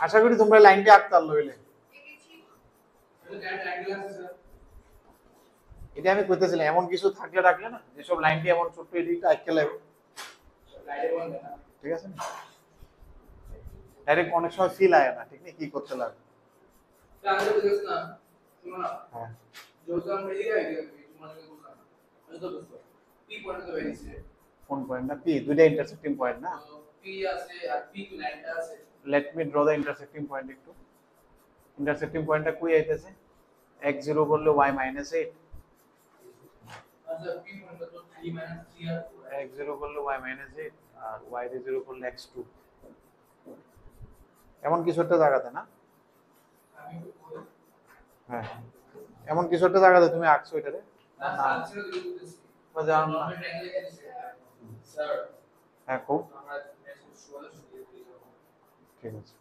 আশা করি তোমরা লাইনটি আঁকতে পারলো হইলে। এটা আমি কইতেছিলাম এমন কিছু থাকলে রাখলে না, যেসব লাইনটি এমন ছোট্ট এদিকটা আঁকতে লাগবে, ঠিক আছে না? ডাইরেক্ট অনেক সময় ফিল আয় না, ঠিক নেই কি করতে লাগবে। হ্যাঁ কোন পয়েন্ট না? পি দুইটা ইন্টারসেক্টিং পয়েন্ট না? পি আছে আর পি কি লাইনটা আছে। লেট মি ড্র দা ইন্টারসেক্টিং পয়েন্ট একটু। ইন্টারসেক্টিং পয়েন্টটা কই আইতেছে? x0 করলে y - 8 আচ্ছা পি পয়েন্টটা তো 3 - 3 আর x0 করলে y - 8 আর y0 করলে x2 এমন কিছু একটা জায়গাতে না? হ্যাঁ এমন কিছু একটা জায়গাতে তুমি আঁকছো এটারে না জানো না? হ্যাঁ খুব ঠিক আছে।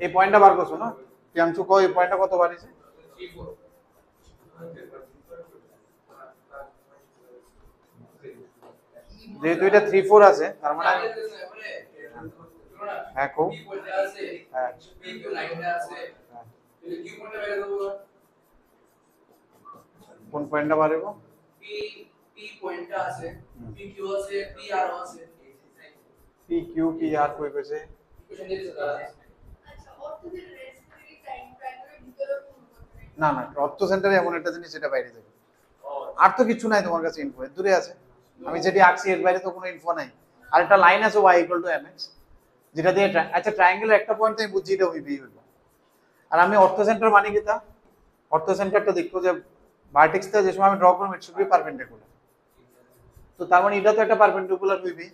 এই পয়েন্টটা বার করছো না প্রিয়াংশু? কই এই পয়েন্টটা কত বাড়িছে? যেহেতু এটা 3 4 আছে তার মানে হ্যাঁ খুব হ্যাঁ কোন পয়েন্টটা বাড়াবো? পি পি পয়েন্টটা আছে, পি কিউ আছে, পি আর আছে। পি কিউ পি আর কই কইছে? ইকুয়েশন দিতে আছে। আচ্ছা অর্থের রেসপেক্টিভ টাইম ট্রায়াঙ্গেলের ভিতরে না না অর্থ সেন্টারে এমন একটা জিনিস যেটা বাইরে যাবে। আর তো কিছু নাই তোমার কাছে ইনফো, এর দূরে আছে। আমি যেটি আঁকছি এর বাইরে তো কোনো ইনফো নাই। আর একটা লাইন আছে y = mx যেটা দিয়ে আচ্ছা ট্রায়াঙ্গেলের একটা পয়েন্ট আমি বুঝি এটা হইবি হইলো। আর আমি অর্থ সেন্টার মানে কি তা? অর্থ সেন্টারটা দেখো যে ভার্টেক্সটা যে সময় আমি ড্র করব ইট শুড বি পারপেন্ডিকুলার। তো তার মানে এটা তো একটা পারপেন্ডিকুলার হইবি।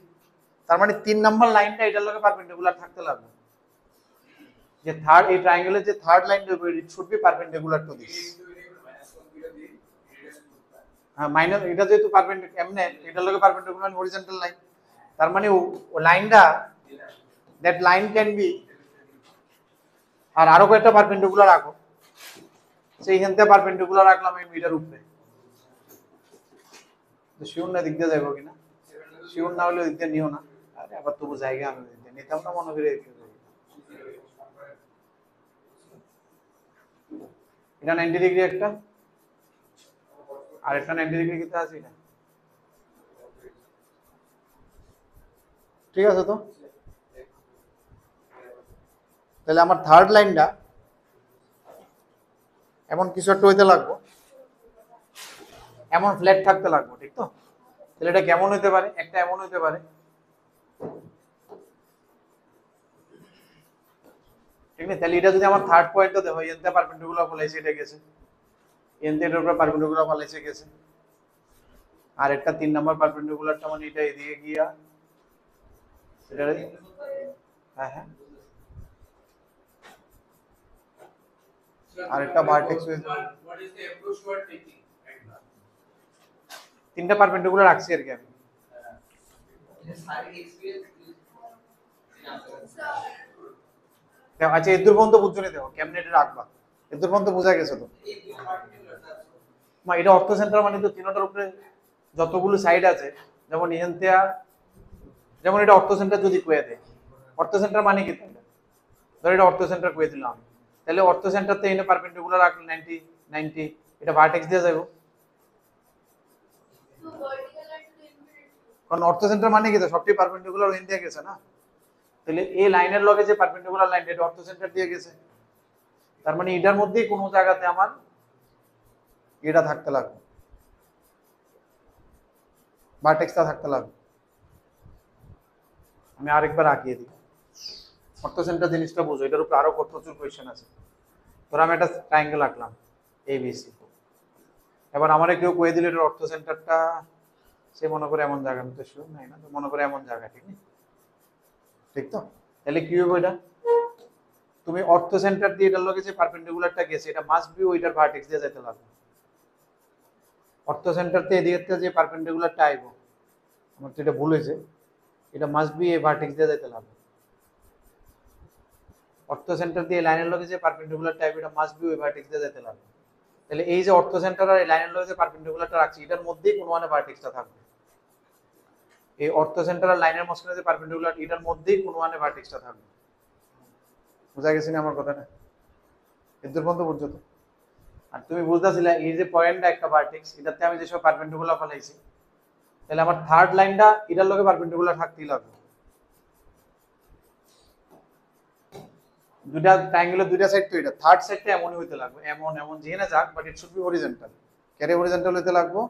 তার মানে 3 নাম্বার লাইনটা এটার লগে পারপেন্ডিকুলার থাকতে লাগবে। যে থার্ড এই ট্রায়াঙ্গেলের যে থার্ড লাইনটা হবে it should be perpendicular to this. হ্যাঁ মাইনাস এটা যেহেতু পারপেন্ডিকুলার এমনে এটার লগে পারপেন্ডিকুলার হরিজন্টাল লাইন, তার মানে ও লাইনটা দ্যাট লাইন ক্যান বি আর আরো কয়েকটা পারপেন্ডিকুলার রাখো, সেইখানতে পারপেন্ডিকুলার রাখলাম এই মিটার উপরে। তো শিওর না দিক দিয়ে যাবো কিনা? শিওর না হলে দিক দিয়ে নিও না। আরে আবার তবু জায়গা আমি নিতাম না মনে করে। এটা 90 ডিগ্রি একটা আর একটা 90 ডিগ্রি কিতে আছে এটা, ঠিক আছে তো? তাহলে আমার থার্ড লাইনটা এমন কিছু একটা হইতে লাগবো, এমন ফ্ল্যাট থাকতে লাগবো, ঠিক তো? তাহলে এটা কেমন হইতে পারে? একটা এমন হইতে পারে, ঠিক না? তাহলে এটা যদি আমার থার্ড পয়েন্টটা দেখো এনতে পারপেন্ডিকুলার ফলাইছে এটা গেছে, এনতে এটার উপর পারপেন্ডিকুলার ফলাইছে গেছে, আর একটা 3 নাম্বার পারপেন্ডিকুলারটা মানে এটা এদিকে গিয়া এটা হ্যাঁ হ্যাঁ আর একটা ভার্টেক্স হয়ে যাবে। What is the approach you are taking? তিনটা পারপেন্ডিকুলার রাখছি আর কি আমি। আচ্ছা এদুর পর্যন্ত বুঝছো না? দেখো কেমনে এটা রাখবা, এদুর পর্যন্ত বোঝা গেছে তো? মা এটা অর্থ সেন্টার মানে তো তিনটার উপরে যতগুলো সাইড আছে, যেমন ইহেনতেয়া, যেমন এটা অর্থ সেন্টার যদি কয়ে দেয়, অর্থ সেন্টার মানে কি? তাহলে ধর এটা অর্থ সেন্টার কয়ে দিলাম, তাহলে অর্থ সেন্টার তে এনে পারপেন্ডিকুলার রাখলে 90 90 এটা ভার্টেক্স দিয়ে যাবো। কারণ অর্থ সেন্টার মানে কি? তো সবটি পারপেন্ডিকুলার ওইন দিয়ে গেছে না, তাহলে এই লাইনের লগে যে পারপেন্ডিকুলার লাইন এটা অর্থ সেন্টার দিয়ে গেছে, তার মানে এটার মধ্যেই কোনো জায়গাতে আমার এটা থাকতে লাগবে, ভার্টেক্সটা থাকতে লাগবে। আমি আরেকবার আঁকিয়ে দিই, অর্থ সেন্টার জিনিসটা বুঝো, এটার উপরে আরো প্রচুর কোয়েশ্চেন আছে। ধর আমি একটা ট্রায়াঙ্গেল আঁকলাম ABC, এবার আমারে কেউ কয়ে দিল এটার অর্থ সেন্টারটা, সে মনে করে এমন জায়গা, আমি তো শিওর নাই না, তো মনে করে এমন জায়গা, ঠিক না? ঠিক তো? তাহলে কি হবে এটা? তুমি অর্থ সেন্টার দিয়ে এটার লগে যে পারপেন্ডিকুলারটা গেছে এটা মাস্ট বি ওইটার ভার্টেক্স দিয়ে যেতে লাগবে। অর্থ সেন্টার থেকে এদিকে যে পারপেন্ডিকুলারটা আইবো, আমার তো এটা ভুল হয়েছে, এটা মাস্ট বি এই ভার্টেক্স দিয়ে যেতে লাগবে। অর্থ সেন্টার দিয়ে লাইনের লগে যে পারপেন্ডিকুলারটা আইবে এটা মাস্ট বি ওই ভার্টেক্স দিয়ে যেতে লাগবে। তাহলে এই যে অর্থ সেন্টার আর এই লাইনের লগে যে পারপেন্ডিকুলারটা রাখছি এটার মধ্যেই কোনো মানে ভার্টেক্সটা থাকবে। এই অর্থ সেন্টার আর লাইনের মাঝখানে যে পারপেন্ডিকুলার এটার মধ্যেই কোনো মানে ভার্টেক্সটা থাকবে। বুঝা গেছে না আমার কথাটা? এদের পর্যন্ত বুঝছো তো? আর তুমি বুঝতেছিলে এই যে পয়েন্টটা একটা ভার্টেক্স, এটাতে আমি যেসব পারপেন্ডিকুলার ফেলাইছি, তাহলে আমার থার্ড লাইনটা এটার লগে পারপেন্ডিকুলার থাকতেই লাগবে। দুইটা ট্রায়াঙ্গেলের দুইটা সাইড তো এটা, থার্ড সাইডটা এমনই হইতে লাগবে, এমন এমন যে না যাক, but it should be horizontal. ক্যারে হরিজন্টাল হইতে লাগবে,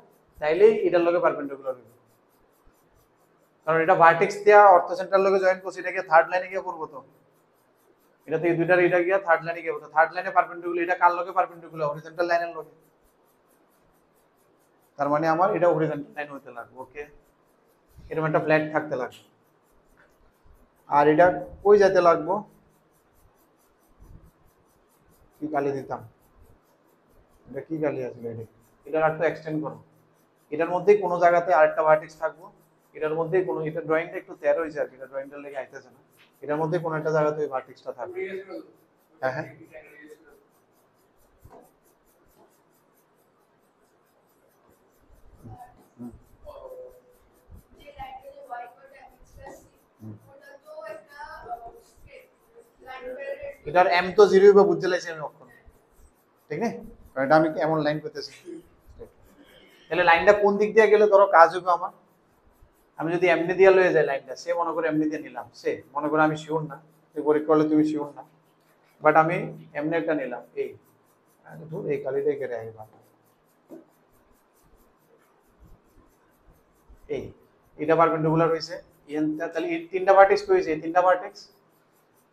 তাইলেই এটার লগে পারপেন্ডিকুলার হইবে। কারণ এটা ভার্টেক্স দিয়া অর্থ সেন্টার লগে জয়েন করছে, এটাকে থার্ড লাইনে গিয়ে করবো তো, এটা থেকে দুইটার এটা গিয়া থার্ড লাইনে গিয়ে তো থার্ড লাইনে পারপেন্ডিকুলার, এটা কার লগে পারপেন্ডিকুলার? হরিজন্টাল লাইনের লগে। তার মানে আমার এটা হরিজন্টাল লাইন হইতে লাগবে। ওকে, এরকম একটা ফ্ল্যাট থাকতে লাগবে। আর এটা কই যেতে লাগবো? কি কালি দিতাম, এটা কি কালি আসলে, এটার আর তো এক্সটেন্ড করো, এটার মধ্যে কোনো জায়গাতে আরেকটা ভার্টেক্স থাকবো, এটার মধ্যে কোনো, এটা ড্রয়িংটা একটু তেরো হয়েছে আর কি, এটা ড্রয়িংটার লেগে আইতেছে না, এটার মধ্যে কোনো একটা জায়গাতে ওই ভার্টেক্সটা থাকবে। হ্যাঁ হ্যাঁ, এটার এম তো জিরোই বা বুঝতে লাইছি আমি অক্ষণ, ঠিক না? কারণ এটা আমি এমন লাইন করতেছি, তাহলে লাইনটা কোন দিক দিয়ে গেলে ধরো কাজ হবে আমার? আমি যদি এমনি দিয়ে লয়ে যাই লাইনটা, সে মনে করে এমনি দিয়ে নিলাম, সে মনে করে আমি শিওর না, তুই পরীক্ষা করলে তুমি শিওর না, বাট আমি এমনি একটা নিলাম, এই কালিটাই কেটে আসবে, এটা পারপেন্ডিকুলার হইছে, তাহলে এই তিনটা ভার্টেক্স হইছে, এই তিনটা ভার্টেক্স,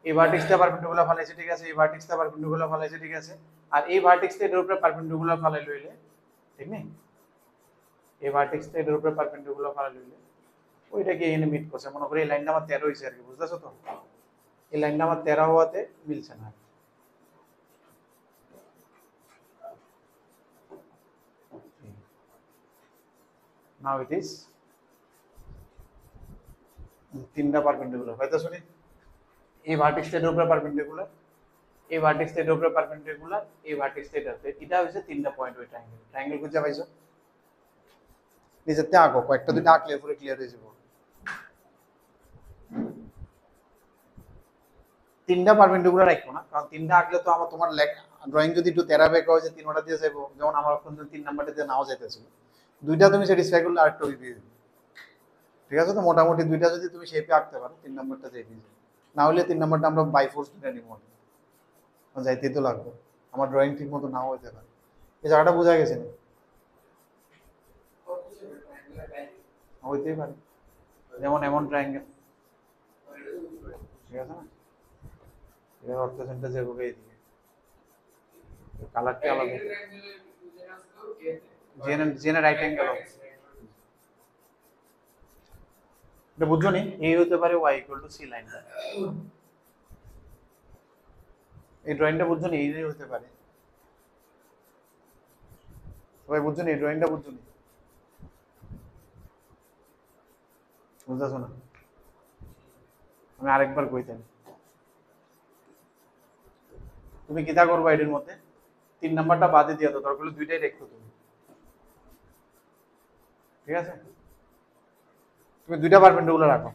এই ভার্টেক্সটা পারপেন্ডিকুলার ফলাইছে, ঠিক আছে, এই ভার্টেক্সটা পারপেন্ডিকুলার ফলাইছে, ঠিক আছে, আর এই ভার্টেক্সটা এর উপরে পারপেন্ডিকুলার ফলাই লইলে, ঠিক না, এই ভার্টেক্সটা এর উপরে পারপেন্ডিকুলার ফলাই লইলে ওইটাকে এনে মিট করছে, মনে করি এই লাইনটা আমার 13 হইছে আর কি, বুঝতেছো তো? এই লাইনটা আমার 13 হওয়াতে মিলছে না। নাও ইট ইজ তিনটা পারপেন্ডিকুলার, হয়তো শুনি এই ভার্টেক্সটা এর উপরে পারপেন্ডিকুলার, এই ভার্টেক্সটা এর উপরে পারপেন্ডিকুলার, এই ভার্টেক্সটা এটা হইছে তিনটা পয়েন্ট ওই ট্রায়াঙ্গেল। ট্রায়াঙ্গেল খুঁজে পাইছো? নিজেতে আঁকো, কয়েকটা দুইটা আঁকলে পুরো ক্লিয়ার হয়ে যাবে। তিনটা পারপেন্ডিকুলার রাখবো না, কারণ তিনটা আঁকলে তো আমার তোমার ড্রয়িং যদি একটু তেরা বেঁকা হয় যে তিনটা দিয়ে যাবো, যেমন আমার এখন 3 নাম্বারটা দিয়ে নাও যাইতেছিল, দুইটা তুমি স্যাটিসফাই করলে আরেকটা দিয়ে দিবে, ঠিক আছে? তো মোটামুটি দুইটা যদি তুমি শেপে আঁকতে পারো, 3 নাম্বারটা দিয়ে দিবে, না হলে 3 নাম্বারটা আমরা বাই ফোর্স ধরে নিব, যাইতেই তো লাগবে, আমার ড্রয়িং ঠিক মতো নাও হইতে পারে। এই জায়গাটা বোঝা গেছে না? হইতেই পারে, যেমন এমন ট্রায়াঙ্গেল, ঠিক আছে না, এর অর্থ সেন্টার যেভাবে এদিকে কালারটা আলাদা, জেনে রাইট অ্যাঙ্গেল হবে, এটা বুঝছো নি? এই হতে পারে y = c লাইনটা, এই ড্রয়িংটা বুঝছো নি? এই হতে পারে, সবাই বুঝছো নি? এই ড্রয়িংটা বুঝছো নি? বুঝতেছো না? আমি আরেকবার কইতেন, তুমি কিতা করবা এটার মধ্যে 3 নাম্বারটা বাদে দিয়া তো, দরকার হলে দুইটাই রেখো তুমি, ঠিক আছে? তুমি দুইটা পারপেন্ডিকুলার রাখো,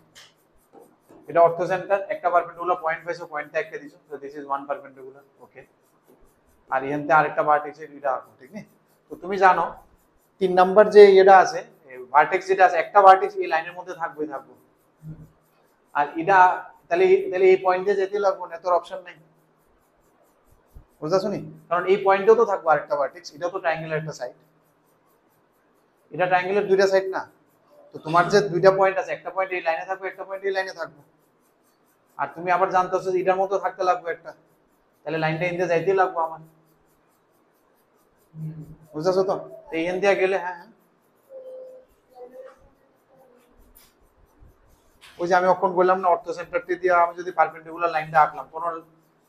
এটা অর্থ সেন্টার, একটা পারপেন্ডিকুলার পয়েন্ট পাইছো, পয়েন্টটা একটা দিছো, so this is one perpendicular, okay, আর এখানতে আরেকটা ভার্টেক্স এই দুইটা রাখো, ঠিক না? তো তুমি জানো 3 নাম্বার যে এটা আছে, ভার্টেক্স যেটা আছে, একটা ভার্টেক্স এই লাইনের মধ্যে থাকবে, আর এটা তাহলে এই পয়েন্টে যেতে লাগবে না, তোর অপশন নাই, বুঝতেছো নি? কারণ এই পয়েন্টেও তো থাকবে আরেকটা ভার্টেক্স, এটাও তো ট্রায়াঙ্গেলের একটা সাইড, এটা ট্রায়াঙ্গেলের দুইটা সাইড না, তো তোমার যে দুইটা পয়েন্ট আছে, একটা পয়েন্ট এই লাইনে থাকবে, একটা পয়েন্ট এই লাইনে থাকবে, আর তুমি আবার জানতেছো যে এটার মতো থাকতে লাগবে একটা, তাহলে লাইনটা এনতে যাইতেই লাগবে আমার, বুঝতেছো তো? এই এন দিয়া গেলে, হ্যাঁ হ্যাঁ, ওই যে আমি অক্ষণ বললাম না, অর্থ সেন্টারটি দিয়ে আমি যদি পারপেন্ডিকুলার লাইনটা আঁকলাম, কোনো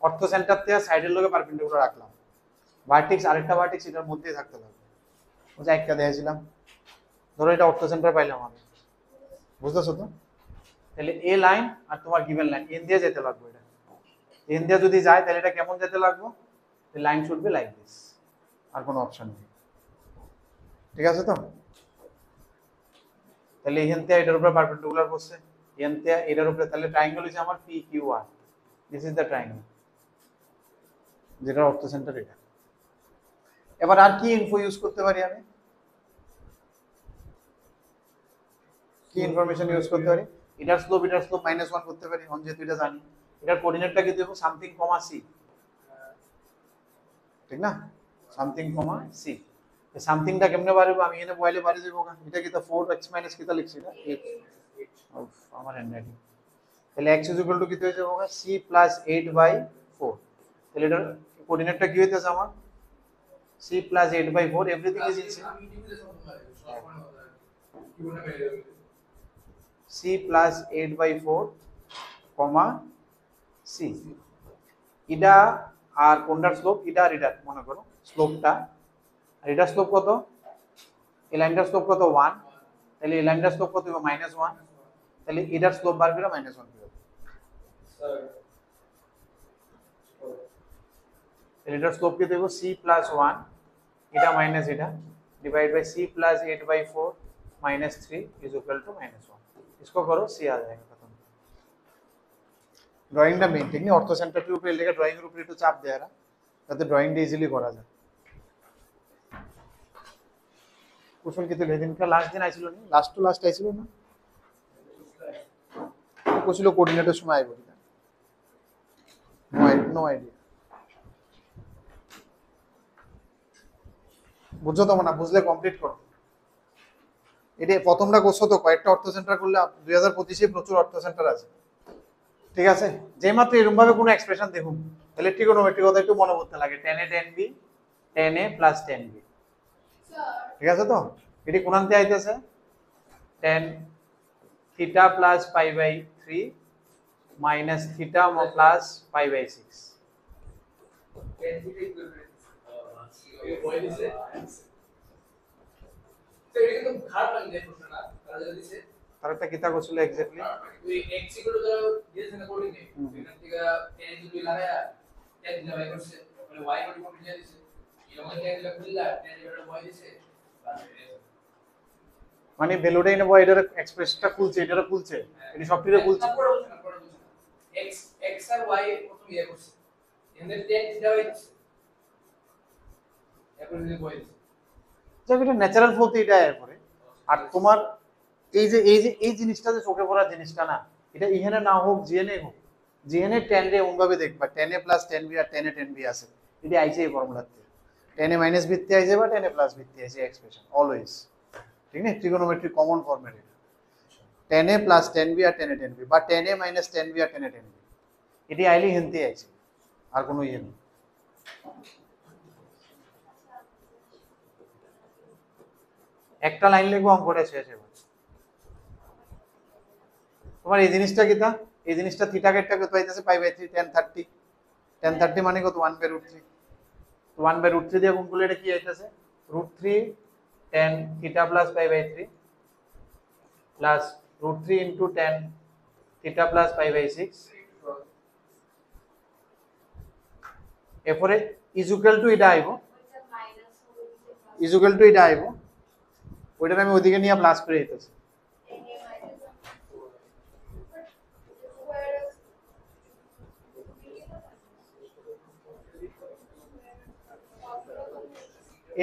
অর্থ সেন্টার থেকে সাইডের লগে পারপেন্ডিকুলার রাখলাম, ভার্টেক্স আরেকটা ভার্টেক্স এটার মধ্যেই থাকতে লাগবে। বুঝা একটা দিয়েছিলাম, ধরো এটা অর্থ সেন্টার পাইলাম আমি, বুঝতেছো তো? তাহলে এ লাইন আর তোমার গিভেন লাইন এন দিয়ে যেতে লাগবে, এটা এন দিয়ে যদি যায় তাহলে এটা কেমন যেতে লাগবে, the line should be like this, আর কোনো অপশন নেই। ঠিক আছে তো? তাহলে এখান থেকে এটার উপরে পারপেন্ডিকুলার বসছে, এখান থেকে এটার উপরে, তাহলে ট্রায়াঙ্গেল হচ্ছে আমার P Q R, this is the triangle, যেটা অর্থ সেন্টার এটা। এবার আর কি ইনফো ইউজ করতে পারি আমি, কি ইনফরমেশন ইউজ করতে পারি? এটার স্লোপ -1 করতে পারি, অন যেহেতু এটা জানি। এটার কোঅর্ডিনেটটা কি দেব? সামথিং কমা সি, ঠিক না? সামথিং কমা সি। সামথিংটা কেমনে বাড়াবো? আমি এখানে বয়লে বাড়ি যাব, এটা কি তো 4x - কিটা লিখছি না, 8 আমার হ্যান্ডরাইটিং। তাহলে x কি হয়ে যাবে? c + 8/4। তাহলে এটার কোঅর্ডিনেটটা কি হইতেছে আমার? c + 8/4, everything is in c + 8/4, c। এটা আর কোনটার স্লোপ? এটা আর এটা মনে করো স্লোপটা, আর এটার স্লোপ কত? এই লাইনটার স্লোপ কত? 1। তাহলে এই লাইনটার স্লোপ কত হবে? -1। তাহলে এটার স্লোপ বার করে -1 হবে। তাহলে এটার স্লোপ কি দেব? c + 1, এটা মাইনাস এটা, divide by c + 8/4 - 3 is equal to -1। इसको करो, c आ जाएगा, खत्म। ড্রয়িংটা মেইন ঠিক না? অর্থ সেন্টারটির উপরে লেখা, ড্রয়িং এর উপরে একটু চাপ দেয়া, যাতে ড্রয়িংটা ইজিলি করা যায়। কুশল কি তুই সেদিনটা লাস্ট দিন আইছিল না? লাস্ট আইছিল না? কুশল কোঅর্ডিনেটর সময় আইব না? No idea. বুঝছো তো না? বুঝলে কমপ্লিট করো। এটা প্রথমটা করছো তো, কয়েকটা অর্থ সেন্টার করলে 2025-এ প্রচুর অর্থ সেন্টার আছে, ঠিক আছে? যে মাত্র এরকম ভাবে কোনো এক্সপ্রেশন দেখুন, তাহলে ট্রিগোনোমেট্রি কথা একটু মনে করতে লাগে, tan a tan b, tan a + tan b, ঠিক আছে তো? এটি কোন আনতে আইতেছে? tan θ + π/3 - θ + π/6। তারটা কিতা করছিল এক্স্যাক্টলি? ওই x = দিয়েছে না কোডিং এ, এখান থেকে tan যদি লাগায়া tan দিলে করছে, মানে y কোড কোড দিয়ে দিছে, এর মধ্যে tan দিলে খুললা, tan দিলে y দিছে, মানে ভ্যালুটা এনে বয়, এটার এক্সপ্রেশনটা খুলছে, এটারে খুলছে, এটি সবটিরে খুলছে। x আর y প্রথম ইয়া করছে, এখানে tan থিটা হইছে, এখন যদি y দিছে, যা এটা ন্যাচারাল ফ্লোতে এটা এর পরে। আর তোমার এই জিনিসটা যে চোখে পড়ার জিনিসটা না, এটা এখানে না হোক জিএনএ হোক, জিএনএ tan রে ওভাবে দেখবা, tan a + tan b আর tan a tan b আছে, এটা আইছে এই ফর্মুলাতে, tan a - ভিত্তি আইছে বা tan a + ভিত্তি আইছে এক্সপ্রেশন অলওয়েজ, ঠিক না? ট্রিগোনোমেট্রি কমন ফর্মেট এটা, tan a + tan b আর tan a tan b, বা tan a - tan b আর tan a tan b, এটি আইলে হিন্দি আইছে, আর কোনো ইয়ে নেই। একটা লাইন লিখবো, অঙ্কটা শেষ হবে। তোমার এই জিনিসটা কিটা? এই জিনিসটা থিটা কেটটা কত হইতাছে? π/3 tan 30। tan 30 মানে কত? 1/√3। 1/√3 দিয়ে গুণ করলে এটা কি হইতাছে? √3 tan θ + π/3 প্লাস √3 * tan θ + π/6, এরপরে ইজ ইকুয়াল টু এটা আইবো, ইজ ইকুয়াল টু এটা আইবো, ওইটা আমি ওইদিকে নিয়ে প্লাস করে দিতেছি।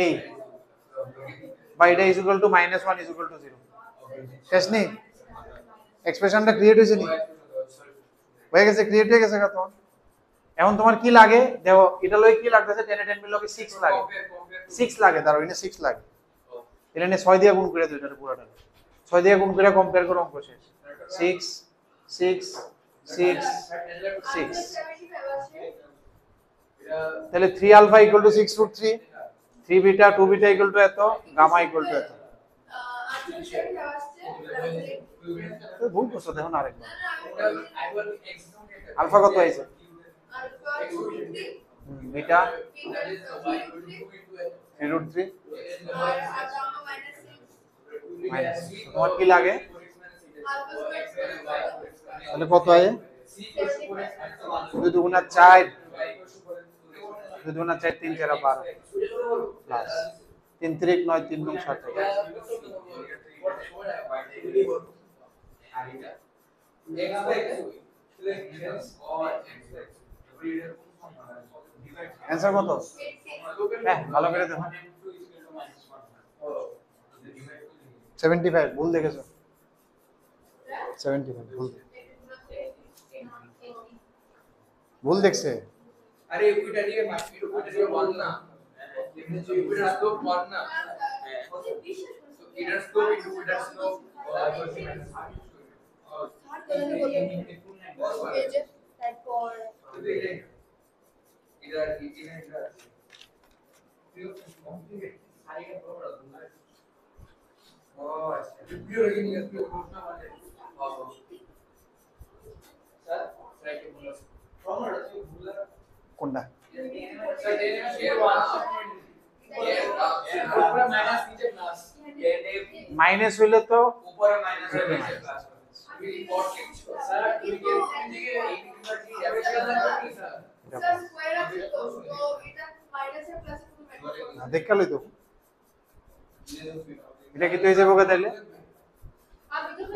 এই বা এটা is equal to -1 is equal to 0, শেষ নেই? এক্সপ্রেশনটা ক্রিয়েট হয়েছে নি? হয়ে গেছে, ক্রিয়েট হয়ে গেছে কত? এখন তোমার কি লাগে দেখো, এটা লয় কি লাগতেছে? tan a tan b লগে 6 লাগে, 6 লাগে, দাঁড়াও এনে 6 লাগে, এটা নে 6 দিয়ে গুণ করে দাও, এটা পুরোটা 6 দিয়ে গুণ করে কম্পেয়ার করো, অঙ্ক শেষ। 6 6 6 6, তাহলে 3 আলফা = 6√3, 3 বিটা 2 বিটা = এত, গামা = এত। ভুল করছো, দেখো না আরেকবার। আলফা কত হইছে? Beta 3√3 minus. তোমার কি লাগে তাহলে কত হয় 2 দুগুণা 4 2 দুগুণা 4 3 4 12 প্লাস 3 3 9 3 9 7 आंसर কত হ্যাঁ ভালো করে দেখো 75 ভুল দেখেছো 75 ভুল দেখছে अरे इक्विटा नहीं है इक्विटा नहीं वन ना इक्विटा स्कोप वन ना इधर स्कोप इक्विटा स्कोप কোনটা মাইনাস হইলে তো উপরে মাইনাস হবে দেখালই তো এটা কি হয়ে যাবে গো তাহলে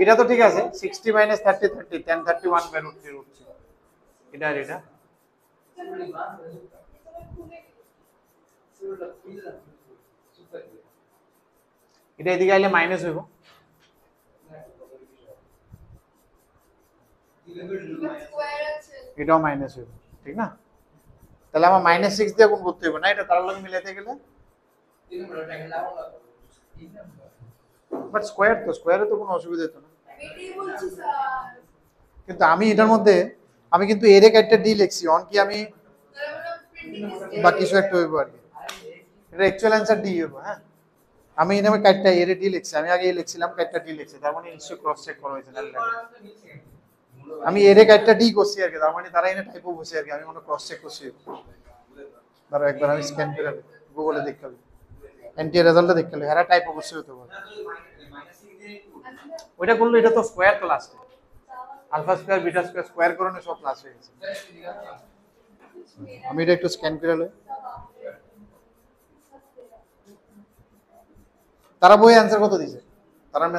এটা তো ঠিক আছে 60 - 30 30 10 31 √ 3 এটা আর এটা এটা এদিকে আইলে মাইনাস হইব এটাও মাইনাস হইব ঠিক না তাহলে আমার -6 দিয়ে গুণ করতে হবে না এটা তার লগে মিলাতে গেলে বাট স্কয়ার তো স্কয়ারে তো কোনো অসুবিধা হতো না এটাই বলছি স্যার কিন্তু আমি এটার মধ্যে আমি কিন্তু এর একটা ডি লিখছি অন কি আমি বা কিছু একটা হইব আর কি এটা অ্যাকচুয়াল অ্যানসার ডি হইব হ্যাঁ আমি এখানে কাটটা এর ডি লিখছি আমি আগে লিখছিলাম কাটটা ডি লিখছি তার মানে নিশ্চয়ই ক্রস চেক করা হয়েছে না আমি এর কাটটা ডি করছি আর কি তার মানে তারা এনে টাইপও বসে আর কি আমি মনে ক্রস চেক করছি ধরো একবার আমি স্ক্যান করে গুগলে দেখতে হবে এনটি রেজাল্টটা দেখতে হবে এরা টাইপও বসে হতে পারে ওইটা করলে এটা তো স্কয়ার তো লাস্টে alpha square beta square square করলে সব প্লাস হয়ে গেছে আমি এটা একটু স্ক্যান করে লই তারা বই অ্যানসার কত দিয়েছে তারার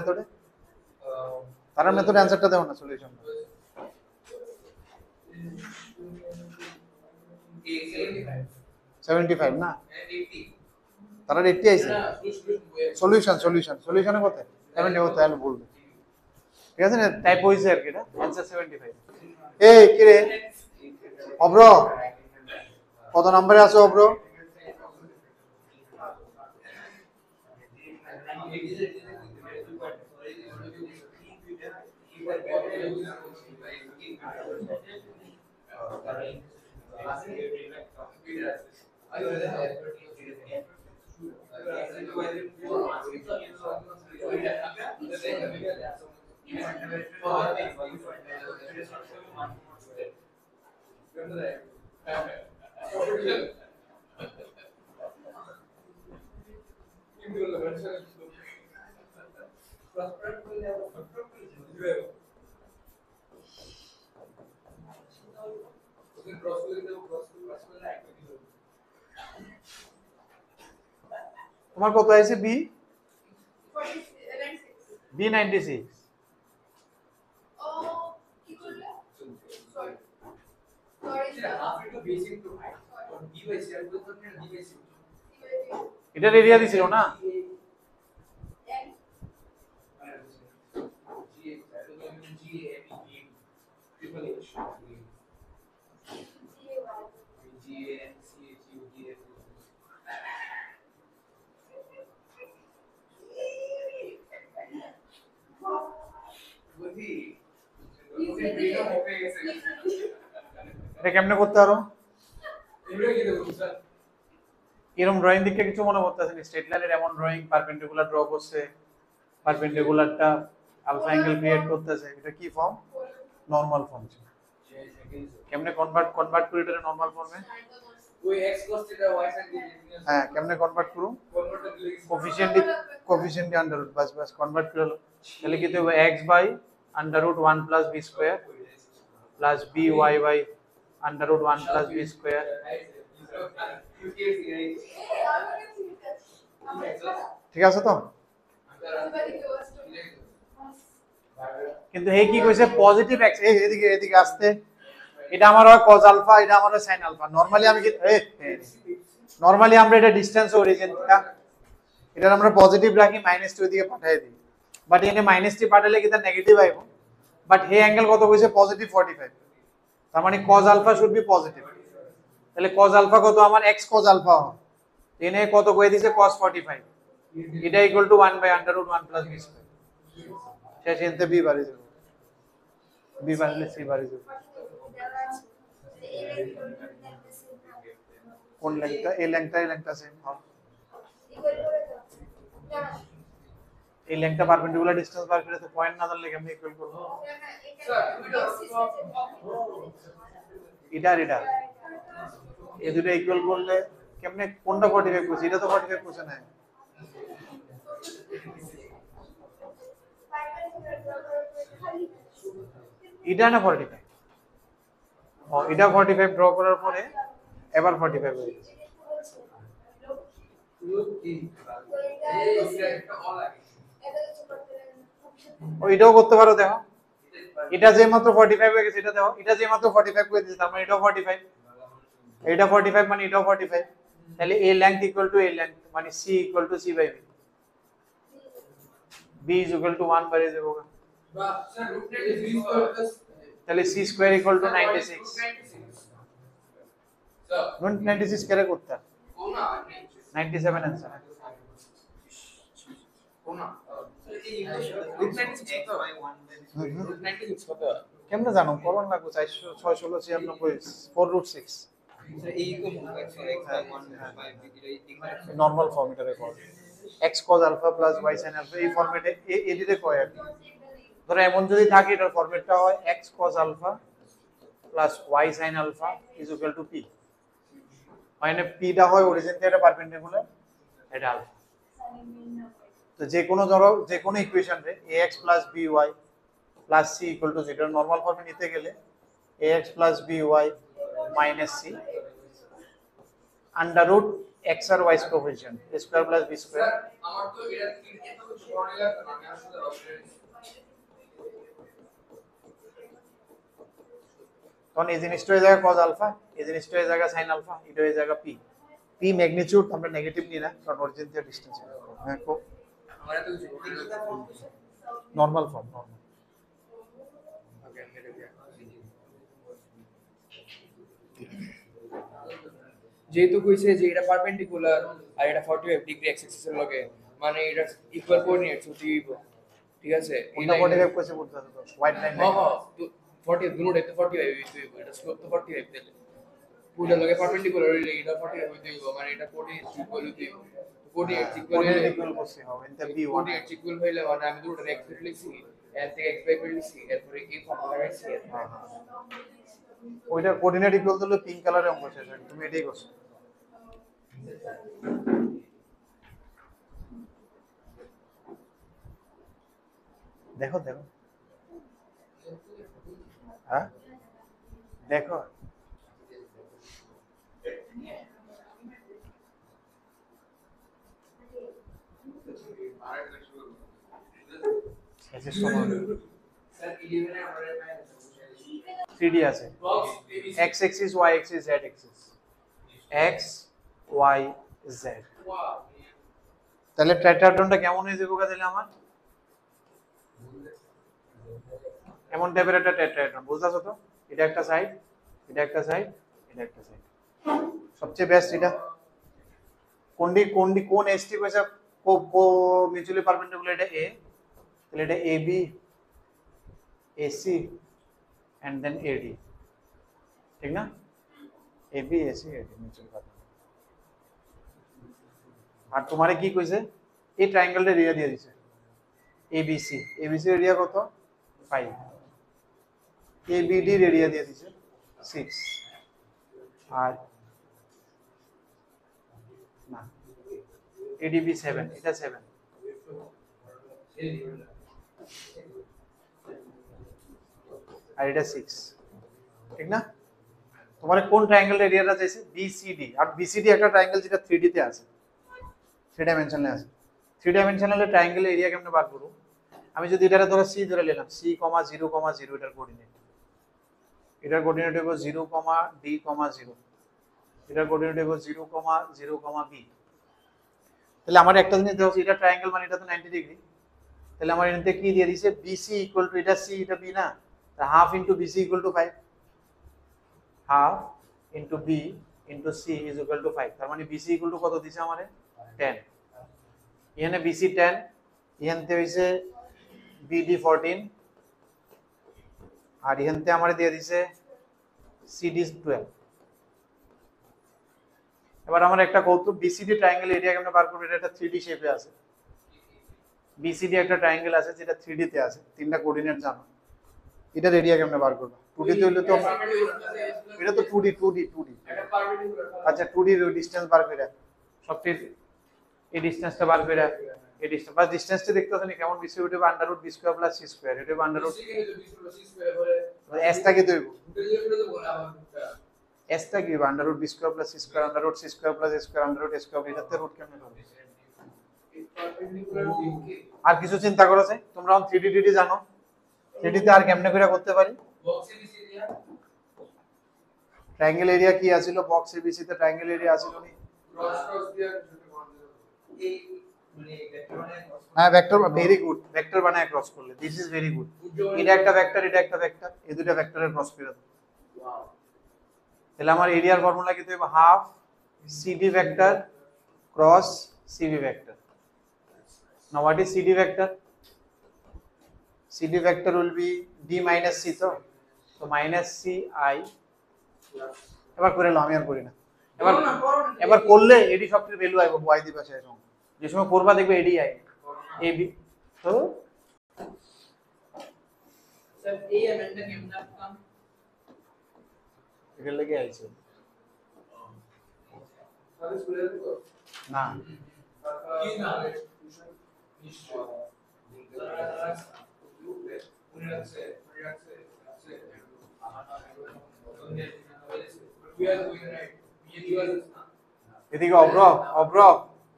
মেথডে অ্যানসারটা দাও না সলিউশন 75 না তারা 80 আইছে সলিউশনে কত 70 কত আমি বলবো ঠিক আছে না টাইপ হইছে আর কি এটা অ্যানসার 75 এই কি রে অব্র কত নম্বরে আছো অব্র তোমার কত আছে বি 96 ও কি করলে সরি এটা এরিয়া দিছিল না এটা কেমনে করতে পারো এরকম ড্রয়িং দিকে কিছু মনে করতেছেন স্ট্রেট লাইনের এমন ড্রয়িং পারপেন্ডিকুলার ড্র করছে পারপেন্ডিকুলারটা আলফা অ্যাঙ্গেল ক্রিয়েট করতেছে এটা কি ফর্ম নরমাল ফর্ম কেমনে কনভার্ট করি এটা নরমাল ফর্মে? ওই x cos theta y sin theta হ্যাঁ কেমনে কনভার্ট করব? কোফিশিয়েন্ট আন্ডার রুট বাস কনভার্ট করে হলো। তাহলে কি হবে x by under root 1 plus b square plus by by under root 1 plus b square. ঠিক আছে তো? কিন্তু এই কি কইছে পজিটিভ x এদিকে আসতে এটা আমার হয় cos আলফা এটা আমার হয় sin আলফা। নরমালি আমি কি নরমালি আমরা এটা ডিসটেন্স অরিজিন থেকে এটা আমরা পজিটিভ রাখি -2 দিকে পাঠিয়ে দিই। বাট এখানে -3 পাঠালে কি তার নেগেটিভ আইব। বাট হে অ্যাঙ্গেল কত কইছে পজিটিভ 45। তার মানে cos alpha should be positive. তাহলে cos আলফা কত আমার x cos আলফা হয়। এনে কত কই দিছে cos 45। এটা equal to 1 by under root 1 plus b square. শেষ এনতে b বাড়ি যাবে। b বাড়লে c বাড়ি যাবে। কোন লেংথটা এই লেংথটা সেম হয়। এই লেংথটা পারপেন্ডিকুলার ডিসটেন্স বার করে তো পয়েন্ট না ধরলে কেমনে ইকুয়াল করব? এটা এই দুটো ইকুয়াল করলে কেমনে কোনটা 45 করছে? এটা তো 45 করছে না। এটা না 45। ও এটা 45 ড্র করার পরে এবার 45 হয়ে গেছে। ওইটাও করতে পারো দেখো। এটা যে মাত্র 45 হয়ে গেছে এটা দেখো। এটা যে মাত্র 45 করে দিয়েছে তার মানে এটাও 45। এটা 45 মানে এটাও 45। তাহলে a length equal to a length মানে c equal to c by b। b is equal to 1 বাড়িয়ে দেবো। বাহ স্যার রুট 96 প্লাস তাহলে c square equal to 96। Sir root 96 কেরে করতে কোনা 97 आंसर है। কোনা এই রুট 96 কত রুট 96 কত? কেমনে জানো করন লাগো 400 616 96 4 root 6 স্যার এই ইকুয়েশন x by 1 নরমাল ফর্মেটে record x cos alpha plus y sin alpha এই ফরম্যাটে এডিটে কয় আর কি। ধরো এমন যদি থাকে এটার ফরম্যাটটা হয় x cos alpha plus y sin alpha is equal to p। মানে p টা হয় অরিজিন থেকে এটা পারপেন্ডিকুলার এটা আলফা। তো যে কোনো ধরো যে কোনো ইকুয়েশন রে ax plus by plus c equal to 0 normal ফর্মে নিতে গেলে ax plus by minus c under root x R y coefficient a square plus b square। আমার তো এটা এত কিছু পড়ে লাগবে না আমি আসলে তখন এই জিনিসটা হয়ে যাবে cos আলফা এই জিনিসটা হয়ে যাবে sin আলফা এটা হয়ে যাবে p p ম্যাগনিটিউড আমরা নেগেটিভ নিই না কারণ অরিজিন থেকে ডিসটেন্স হ্যাঁ কো আমার এত কিছু নরমাল ফর্ম নরমাল। ওকে যেহেতু কইছে যে এটা পারপেন্ডিকুলার আর এটা 45 ডিগ্রি x অ্যাক্সিস এর লগে মানে এটা ইকুয়াল কোঅর্ডিনেটস হতে দিব। ঠিক আছে এটা 45 কইছে বলতে হবে তো হোয়াইট লাইন হ্যাঁ হ্যাঁ 40 দুটোতে তো 45 হইতে হইব এটা স্লোপ তো 45 দিলে পুরো লগে পারপেন্ডিকুলার হইলে এটা 45 হইতে হইব মানে এটা 40 ইকুয়াল হইতে হইব 48 ইকুয়াল হইলে ইকুয়াল করছে হবে এন্ড b 1 48 ইকুয়াল হইলে মানে আমি দুটো x লিখছি এর থেকে x বাই লিখছি এরপরে এই ফর্মুলা রাখছি ওইটা কোঅর্ডিনেট ইকুয়াল দিলে পিঙ্ক কালারের অঙ্ক শেষ হয় তুমি এটাই করছো। দেখো দেখো হ্যাঁ দেখো এসে সময় স্যার 11 এ আমরা 3D আছে x axis y axis z axis x y z। তাহলে ট্রাইটাটনটা কেমন হয়ে যাবে তাহলে আমার এমন টাইপের একটা ট্রাইটাটন বুঝছাছো তো? এটা একটা সাইড এটা একটা সাইড এটা একটা সাইড সবচেয়ে বেস্ট এটা কোন এসটি কইছে কো মিউচুয়ালি পারপেন্ডিকুলার এটা a তাহলে এটা ab ac and then AD ঠিক না AB AC AD mutual perpendicular. আর তোমারে কি কইছে এই ট্রায়াঙ্গেলটা এরিয়া দিয়ে দিছে ABC ABC এরিয়া কত 5 ABD এর এরিয়া দিয়ে দিছে 6 আর না এডিবি 7 এটা 7 আর এটা 6 ঠিক না তোমার কোন ট্রায়াঙ্গেল এরিয়াটা চাইছে বিসিডি আর বিসিডি একটা ট্রায়াঙ্গেল যেটা 3D তে আছে 3 ডাইমেনশনে আছে 3 ডাইমেনশনালে ট্রায়াঙ্গেল এরিয়া কেমনে বার করব আমি যদি এটা ধরো সি ধরে নিলাম c, 0, 0 এটার কোঅর্ডিনেট এটার কোঅর্ডিনেট হবে 0, d, 0 এটার কোঅর্ডিনেট হবে 0, 0, b তাহলে আমার একটা জিনিস দেওয়া আছে এটা ট্রায়াঙ্গেল মানে এটা তো 90 ডিগ্রি তাহলে আমার এখানে কি দিয়ে দিয়েছে BC ইকুয়াল টু এটা C এটা B না তা half into BC equal to 5 half into B into C is equal to 5 তার মানে BC ইকুয়াল টু কত দিছে আমারে 10 এখানে BC 10 এখানে হইছে BD 14 আর এখানে আমারে দিয়ে দিছে CD 12 এবার আমার একটা কৌতুক BCD ট্রায়াঙ্গেল এরিয়া কেমনে বার করব এটা 3D শেপে আছে BCD একটা ট্রায়াঙ্গেল আছে যেটা 3D তে আছে তিনটা কোঅর্ডিনেট জানো এটার এরিয়া কেমনে বার করব 2D তে হইলে তো এটা তো 2D এটা পারপেন্ডিকুলার আচ্ছা 2D ডিসটেন্স বার করে সবটির এই ডিসটেন্সটা বার করে এই ডিসটেন্স বা ডিসটেন্সটা দেখতে পাচ্ছেন কেমন BC হবে আন্ডাররুট B square plus C square এটা হবে আন্ডাররুট S টা কি দেব S টা কি under root B square plus C square under root C square plus A square under root A square এটাতে রুট কেমনে হবে আর কিছু চিন্তা করেছে তোমরা 3D জানো 3D তে আর কেমনে করে করতে পারি box ABC area triangle area কি আছিল বক্স এবিসি তে ট্রায়াঙ্গেল এরিয়া আছিল নি ক্রস দিয়া ছোট বানানো এই মানে ভেক্টর বানায় হ্যাঁ ভেক্টর ভেরি গুড ভেক্টর বানায় ক্রস করলে দিস ইজ ভেরি গুড এটা একটা ভেক্টর এই দুটো ভেক্টরের ক্রস করে দাও ওয়াও তাহলে আমার এরিয়ার ফর্মুলা কি হবে half CD vector cross CB vector now what is cd vector cd vector will be d minus c so minus ci এবার করে নাও আমি আর করি না এবার করলে এডি সবটির ভ্যালু আইবো y দিবা শেষ অঙ্ক যে সময় করবা দেখবে এডি আই এ বি তো স্যার এই এমএনটা কেমন কাম এটা লেগে আইছে তাহলে স্কুলে না কি না নিশ্চয় এদিকে অব্র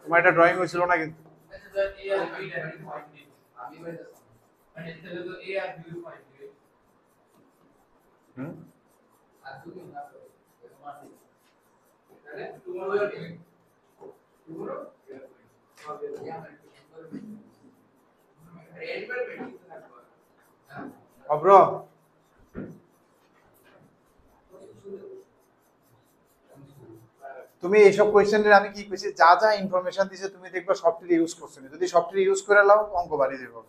তোমার একটা ড্রয়িং হয়েছিল না কিন্তু অব্র তুমি এইসব কোয়েশ্চেনের আমি কি কইছি যা যা ইনফরমেশন দিছে তুমি দেখবা সবটি ইউজ করছো যদি সবটি ইউজ করে লাও অঙ্ক বাড়ি যাবে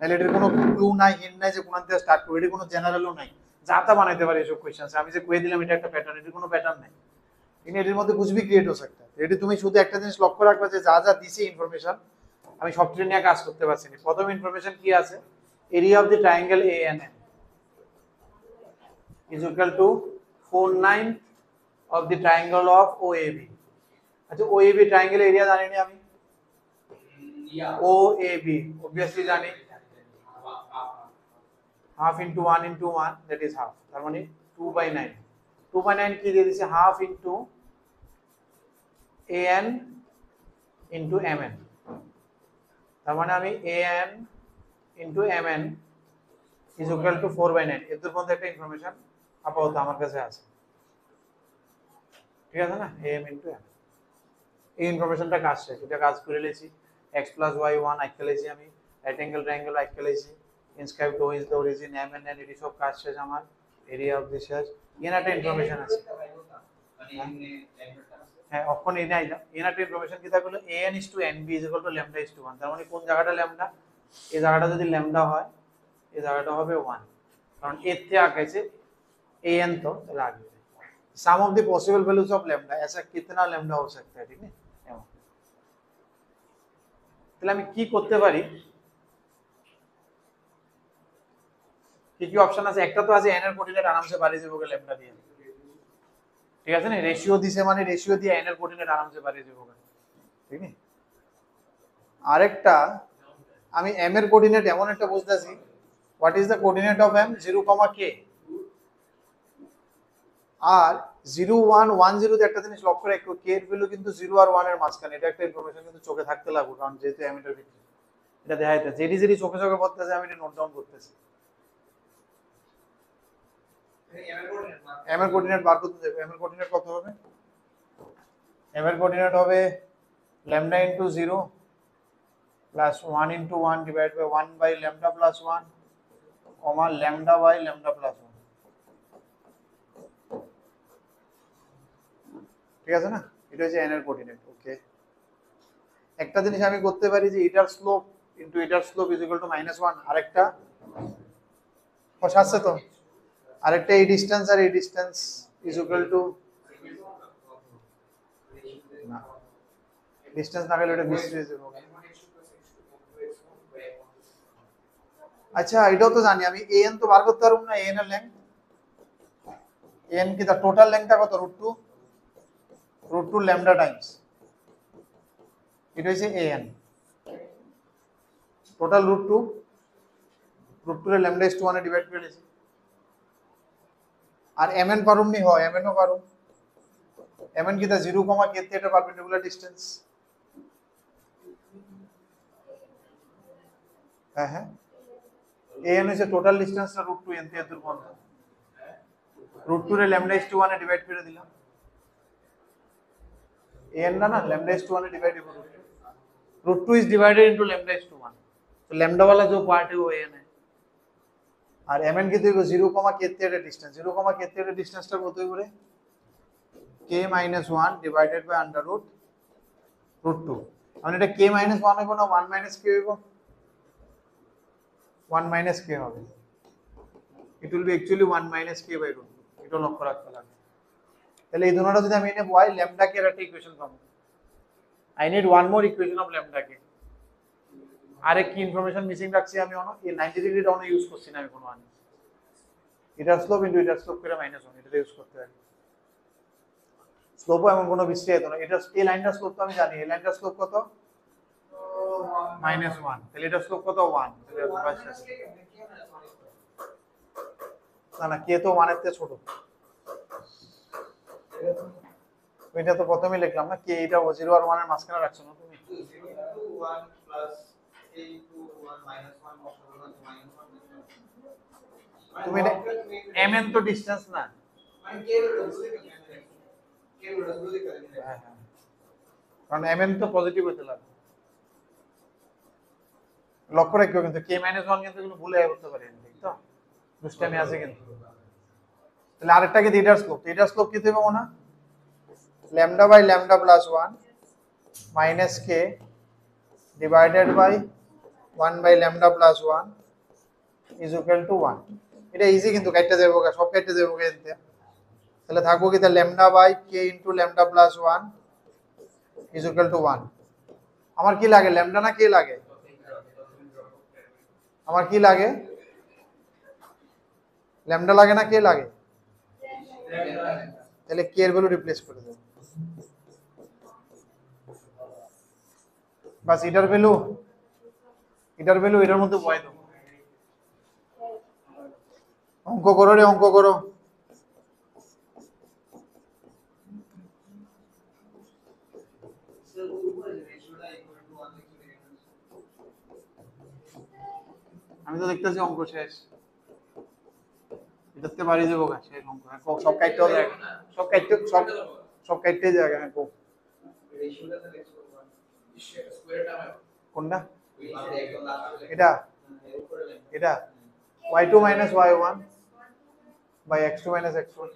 নাহলে এটার কোনো ক্লু নাই হিন্ট নাই যে কোন থেকে স্টার্ট করবে এটার কোনো জেনারেলও নাই যা তা বানাইতে পারে এইসব কোয়েশ্চেন আমি যে কই দিলাম এটা একটা প্যাটার্ন এটার কোনো প্যাটার্ন নাই কিন্তু এর মধ্যে कुछ भी ক্রিয়েট हो सकता है এটা তুমি শুধু একটা জিনিস লক্ষ্য রাখবা যে যা যা দিছে ইনফরমেশন আমি সবটি নিয়ে কাজ করতে পারছি না প্রথম ইনফরমেশন কি আছে area of the triangle ANN is equal to 4/9 of the triangle of OAB আচ্ছা OAB ট্রায়াঙ্গেল এরিয়া জানি না আমি OAB obviously জানি half into 1 into 1 that is half তার মানে 2/9 2/9 কি দিয়ে দিছে half into AN into MN তার মানে আমি AN into MN is equal to 4/9 এর মধ্যে একটা ইনফরমেশন আপাতত আমার কাছে আছে ঠিক আছে না AM into M এই ইনফরমেশনটা কাজ শেষ এটা কাজ করে লেছি x plus y 1 আইকেলেছি আমি রাইট অ্যাঙ্গেল ট্রায়াঙ্গেল আইকেলেছি inscribed O is the origin M and N এটি সব কাজ শেষ আমার এরিয়া অফ দি শেষ এর একটা ইনফরমেশন আছে হ্যাঁ অখন এই নাই এর একটা ইনফরমেশন কি থাকলো AN is to NB is equal to lambda is to 1 তার মানে কোন জায়গাটা ল্যামডা এই জায়গাটা যদি ল্যামডা হয় এই জায়গাটা হবে 1 কারণ এর থেকে আগে AN तो आगे sum of the possible values of lambda ऐसा कितना लैम्डा हो सकता है ठीक है তাহলে আমি কি করতে পারি কি কি অপশন আছে? একটা তো আছে n এর কোঅর্ডিনেট আরামসে বাড়িয়ে যাবো ল্যামডা দিয়ে, ঠিক আছে না? রেশিও দিছে মানে রেশিও দিয়ে n এর কোঅর্ডিনেট আরামসে বাড়িয়ে যাবো, ঠিক আছে? আরেকটা আমি m এর কোঅর্ডিনেট এমন একটা বুঝতেছি, what is the coordinate of m 0, k। আর 0 1 1 0 তে একটা জিনিস লক্ষ্য রাখো, k এর ভ্যালু কিন্তু 0 আর 1 এর মাঝখানে। এটা একটা ইনফরমেশন কিন্তু চোখে থাকতে লাগবে, কারণ যেহেতু m এর ভিতরে এটা দেখা যাচ্ছে, যেটি যেটি চোখে চোখে পড়তেছে আমি এটা নোট ডাউন করতেছি। m এর কোঅর্ডিনেট বার করতে দেব। m এর কোঅর্ডিনেট কত হবে? m এর কোঅর্ডিনেট হবে lambda into 0 plus 1 into 1 divided by 1 by lambda plus 1 comma lambda by lambda plus 1, ঠিক আছে না? এটা হচ্ছে n এর কোঅর্ডিনেট। ওকে, একটা জিনিস আমি করতে পারি যে এটার স্লোপ ইনটু এটার স্লোপ ইজ ইকুয়াল টু -1। আরেকটা আছে তো, আরেকটা এই ডিসটেন্স আর এই ডিসটেন্স ইজ ইকুয়াল টু, না ডিসটেন্স না গেলে এটা বেশি হয়ে যাবে। আচ্ছা এটাও তো জানি আমি, an তো বার করতে পারবো না, an এর লেংথ, an কি তার টোটাল লেংথটা কত? √2 ল্যামডা টাইমস, এটা হচ্ছে an টোটাল √2 এর ল্যামডা ইজ টু 1 এ ডিভাইড করে দিয়েছি। আর mn পারুম নি হয়, mn ও পারুম, mn কি তা 0, k তে এটা পারপেন্ডিকুলার ডিসটেন্স। হ্যাঁ হ্যাঁ, an হচ্ছে টোটাল ডিসটেন্সটা √2 n থেকে দূর পর্যন্ত, √2 এর ল্যামডা ইজ টু 1 এ ডিভাইড করে দিলাম। an না ল্যামডা ইজ টু 1 এ ডিভাইড করব, √2 is divided into lambda is to 1, तो lambda वाला जो पार्ट है वो an है। और mn की तो 0, k তে এটা ডিসটেন্স, 0, k তে এটা ডিসটেন্সটা কত হবে? k - 1 divided by under root √2। মানে এটা k - 1 হবে না 1 - k হবে? 1 - k হবে। it will be actually 1 - k by √2, এটা লক্ষ্য রাখতে লাগবে। তাহলে এই দুটোটা যদি আমি এনে বয় ল্যামডা কে এর একটা ইকুয়েশন পাবো। I need one more equation of lambda কে। আরে কি ইনফরমেশন মিসিং রাখছি আমি, এই 90 ডিগ্রি ডাউন ইউজ করছি না আমি কোনো আন, এটার স্লোপ ইনটু এটার স্লোপ করে -1 এটা ইউজ করতে হবে। স্লোপও এমন কোনো বিস্তারিত না, এটা এই লাইনটার স্লোপ তো আমি জানি, এই লাইনটার স্লোপ কত? -1, তাহলে এটার স্লোপ কত? 1। না না, কে তো 1 এর থেকে ছোট, এটা তো প্রথমেই লিখলাম না, কে এটা 0 আর 1 এর মাঝখানে রাখছো না তুমি? 0 to 1 plus a to 1 minus 1 তুমি mn তো ডিসটেন্স না, মানে কে রোডাসগুলি করেন, হ্যাঁ হ্যাঁ, কারণ mn তো পজিটিভ হতে লাগবে। লক্ষ্য রাখো কিন্তু k - 1 কিন্তু এগুলো ভুলে করতে পারি, ঠিক তো? দুষ্টামি আছে কিন্তু। তাহলে আরেকটাকে এটার স্লোপ, এটার স্লোপ কি দেবো না? lambda by lambda plus 1 minus k divided by 1 by lambda plus 1 is equal to 1। এটা ইজি কিন্তু, কাটতে দেবো, সব কাটতে দেবো এতে। তাহলে থাকবো কি, তা lambda by k into lambda plus 1 is equal to 1। আমার কি লাগে, lambda না k লাগে? আমার কি লাগে? lambda লাগে না k লাগে? তাহলে k এর ভ্যালু রিপ্লেস করে দেব, বাস এটার ভ্যালু এটার মধ্যে বয় দেবো। অঙ্ক করো রে, অঙ্ক করো। আমি তো দেখতেছি অঙ্ক শেষ, এটাতে বাড়ি যাবো গা, শেষ অঙ্ক। সব কাটতেও যায়, সব কাটতে যায়। হ্যাঁ কোনটা? এটা এটা y2 - y1 by x2 - x1।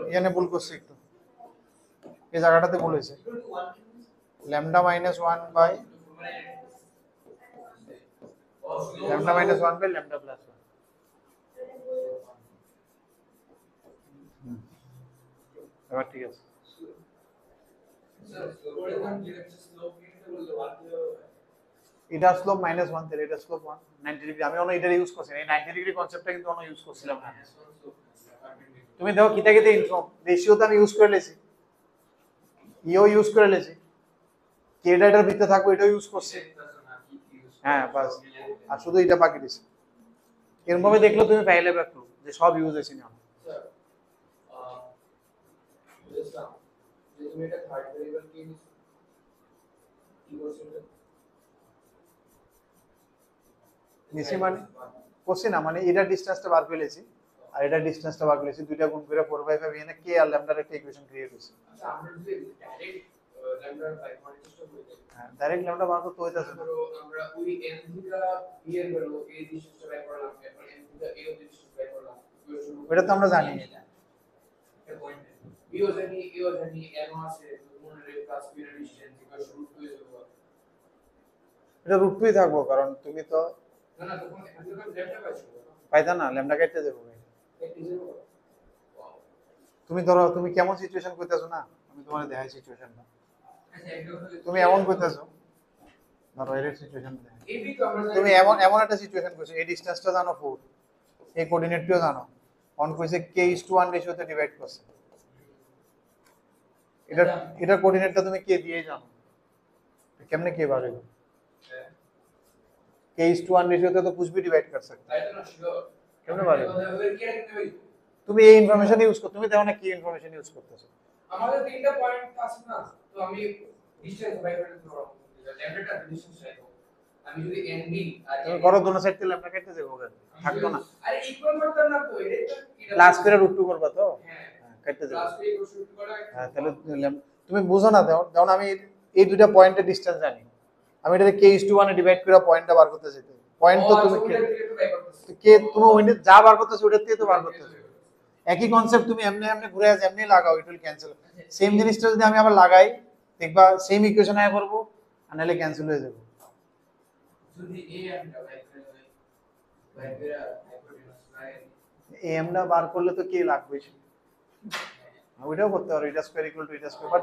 এখানে ভুল করছি একটু, এই জায়গাটাতে ভুল হয়েছে। lambda - 1 by lambda plus 1। এবার ঠিক আছে। এটা স্লোপ -1 তাহলে এটা স্লোপ 1 90 ডিগ্রি আমি অন্য এটা ইউজ করছি এই 90 ডিগ্রি কনসেপ্টটা কিন্তু অন্য ইউজ করছিলাম না তুমি দেখো কিটা কিটা ইনফর্ম রেশিও তো আমি ইউজ করে লেছি ইও ইউজ করে লেছি কেটা এটার ভিতরে থাকবে এটাও ইউজ করছি হ্যাঁ বাস আর শুধু এটা বাকি দিছি এরকম ভাবে দেখলে তুমি পাইলে একটু যে সব ইউজ হয়েছে না তুমি এটা থার্ড ভেরিয়েবল কি করছো নিচে মানে করছি না মানে এটা ডিসটেন্সটা বার করে লেছি আর এটা ডিসটেন্সটা বার করেছি দুইটা গুণ করে 4/5 এনে কে আর ল্যামডার একটা ইকুয়েশন ক্রিয়েট হইছে আচ্ছা আমরা যদি ডাইরেক্ট ল্যামডা 5 পয়েন্ট চেষ্টা করি হ্যাঁ ডাইরেক্ট ল্যামডা বার করতে হইতাছে না আমরা ওই n থিটা b এর ভ্যালু a ডিসটেন্সটা বাই করলাম এরপর n theta a of distance by করলাম ওটা তো আমরা জানি b ও জানি a ও জানি n ও আছে মনে রে প্লাস b এর ডিসটেন্স ইকুয়াল টু √2 হবে এটা রুটই থাকবো কারণ তুমি তো না না তখন এখানে ল্যামডা পাচ্ছো পাইতা না ল্যামডা কেটে যাবে তুমি ধরো তুমি কেমন সিচুয়েশন কইতাছো না আমি তোমারে দেখাই সিচুয়েশনটা তুমি এমন কইতাছো ধরো এর সিচুয়েশন এই বি তো আমরা তুমি এমন একটা সিচুয়েশন কইছো এই ডিসটেন্সটা জানো 4 এই কোঅর্ডিনেটটিও জানো অন কইছে k:1 রেশিওতে ডিভাইড করছে এটা কোঅর্ডিনেটটা তুমি কে দিয়ে জানো কেমনে কে বার হইলো k:1 রেশিওতে তো कुछ भी डिवाइड कर सकते তাই তো না শিওর কেমনে বার হইলো ওদের কি রাখতে হবে তুমি এই ইনফরমেশন ইউজ করো তুমি দেখো না কি ইনফরমেশন ইউজ করতেছো আমাদের তিনটা পয়েন্ট আছে না তো আমি ডিসটেন্স বাই করে দেব ল্যামডাটা ডিসটেন্স চাইবো আমি যদি nb আর তুমি করো দোনো সাইড থেকে ল্যামডা কেটে যাবে ওখানে থাকতো না আরে ইকুয়াল করতাম না তো এটা তো প্লাস করে √2 করবা তো হ্যাঁ কেটে যাবে প্লাস করে ইকুয়াল টু করে হ্যাঁ তাহলে তুমি বুঝো না দাও না আমি এই দুইটা পয়েন্টের ডিসটেন্স জানি আমি এটাকে k:1 এ ডিভাইড করে পয়েন্টটা বার করতে যেতে পয়েন্ট তো তুমি কে তুমি ওইটা যা বার করতেছো ওটার থেকে তো বার করতেছো একই কনসেপ্ট তুমি এমনি এমনি ঘুরে আসে এমনি লাগাও ইট উইল ক্যান্সেল সেম জিনিসটা যদি আমি আবার লাগাই দেখবা সেম ইকুয়েশন আয় করব আর নাহলে ক্যান্সেল হয়ে যাবে যদি a আমরা বাই করে হাইপোটেনাস বাই এম না বার করলে তো কে লাগবে ওইটাও করতে পারো এটা স্কয়ার ইকুয়াল টু এটা স্কয়ার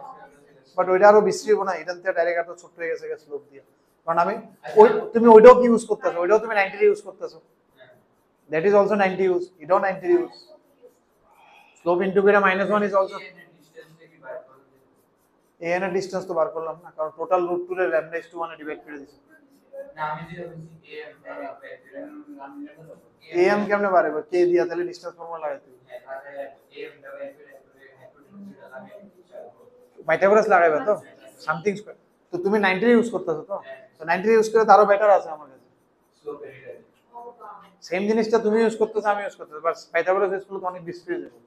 বাট ওইটা আরো বেশি হবে না এটাতে ডাইরেক্ট এত ছোট হয়ে গেছে স্লোপ দিয়ে কারণ আমি ওই তুমি ওইটাও কি ইউজ করতেছো ওইটাও তুমি 90 ইউজ করতেছো দ্যাট ইজ অলসো 90 ইউজ এটাও 90 ইউজ স্লোপ ইনটু করে -1 ইজ অলসো a এর ডিসটেন্স তো বার করলাম না কারণ টোটাল √2 এর ল্যামডা ইজ টু 1 এ ডিভাইড করে দিছি না আমি যেটা বলছি am কেমনে বাড়বে k দিয়া তাহলে ডিসটেন্স ফর্মুলা লাগাইতে পাইথাগোরাস লাগাইবা তো সামথিং স্কয়ার তো তুমি 90 ইউজ করতেছো তো 90 ইউজ করে তারও বেটার আছে আমার কাছে সেম জিনিসটা তুমি ইউজ করতেছো আমি ইউজ করতেছি বাট পাইথাগোরাস ইউজ করলে তো অনেক বেশি হয়ে যাবে